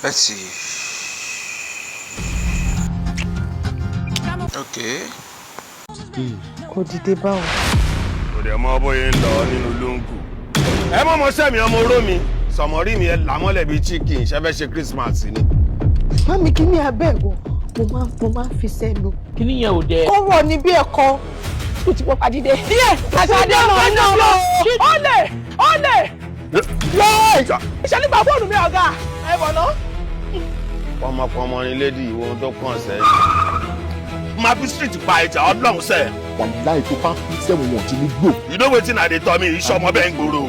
Let's see. Okay. Kò dìde báwo. Kò dẹ̀ mọ bóyá ń lọ nínú lóńgù. Ẹ mọ̀ mọ́ sẹ́mi ọmọ oró mi. Sọ̀mọ́rí mi ẹ làmọ́lẹ̀ bíi chicken ṣe fẹ́ ṣe Christmas ni. Mami kí ni abẹ́ẹ̀gọ́? Mo máa fi sẹ́nu. Kí ni yẹn ò dẹ? Ó rọ̀ ní bí ẹ̀kọ́. Ó ti pọ̀ pàdídé. Díẹ̀ àṣàdé ọ̀rọ̀ náà lọ. Olè! Iṣẹ́ nígbà fóònù mi ọ̀gá. Ẹ bọ̀ ná. Pọmọpọmọ ni lédi ìwọ ohun tó kàn sẹ́yìn. Máa fi street pa ìjà ọlọ́run sẹ́. Wàláì tó bá fi sẹ́wọ̀n wọn ti ní gbò. You know wetin I dey tell me iṣẹ́ ọmọ bẹ́ẹ̀ ń gbòòrò.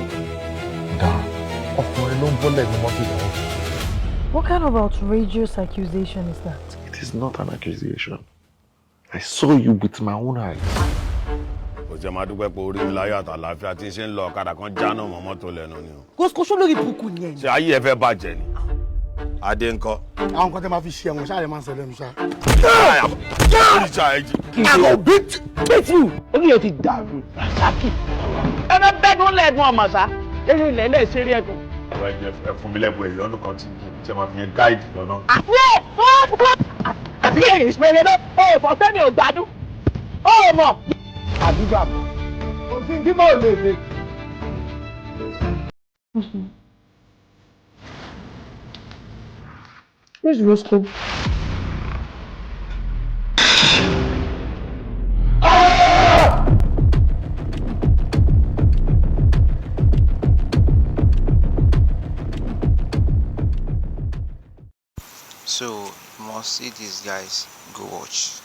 Ọkùnrin ló ń bọ́lẹ̀ ní mọ́tò ìyàwó. What kind of outrageous accusation is that? It is not an accusation. I saw you with my own eyes. Kò jẹ́ máa dúpẹ́ pé orí mi láyọ̀ àtàlàáfíà tí ń ṣe ń lọ ọ̀kadà kan jáná mọ́ mọ́tò lẹ́nu ni o. Kò lórí burúkú ni ẹ̀. Ṣé ayé ẹ fẹ́ bàjẹ́ ni? Adé ńkọ́. Àwọn kan tẹ́ máa fi ṣe ẹ̀wọ̀n ṣáà lè máa ń ṣẹlẹ̀ ṣá. Àgọ̀ bẹ́tì orí yẹn ti dàrú. Saki. Ẹ bẹ bẹ́ẹ̀dún lẹ́ẹ̀dún ọmọ sá. Eré ilẹ̀ ilẹ̀ ìṣeré ẹ̀dùn. Ẹ fún mi lẹ́bùn èyí ọdún kan tí ẹ máa fi yẹn gáìdì lọ́nà. Àti ẹ̀yìn ìṣẹ̀lẹ̀ náà, ó fọ́ sẹ́mi ò gbádùn. Ó mọ̀. Àdúgbà mi. Òfin bí mo lè lè. Where's Roscoe? So you must see these guys. Go watch.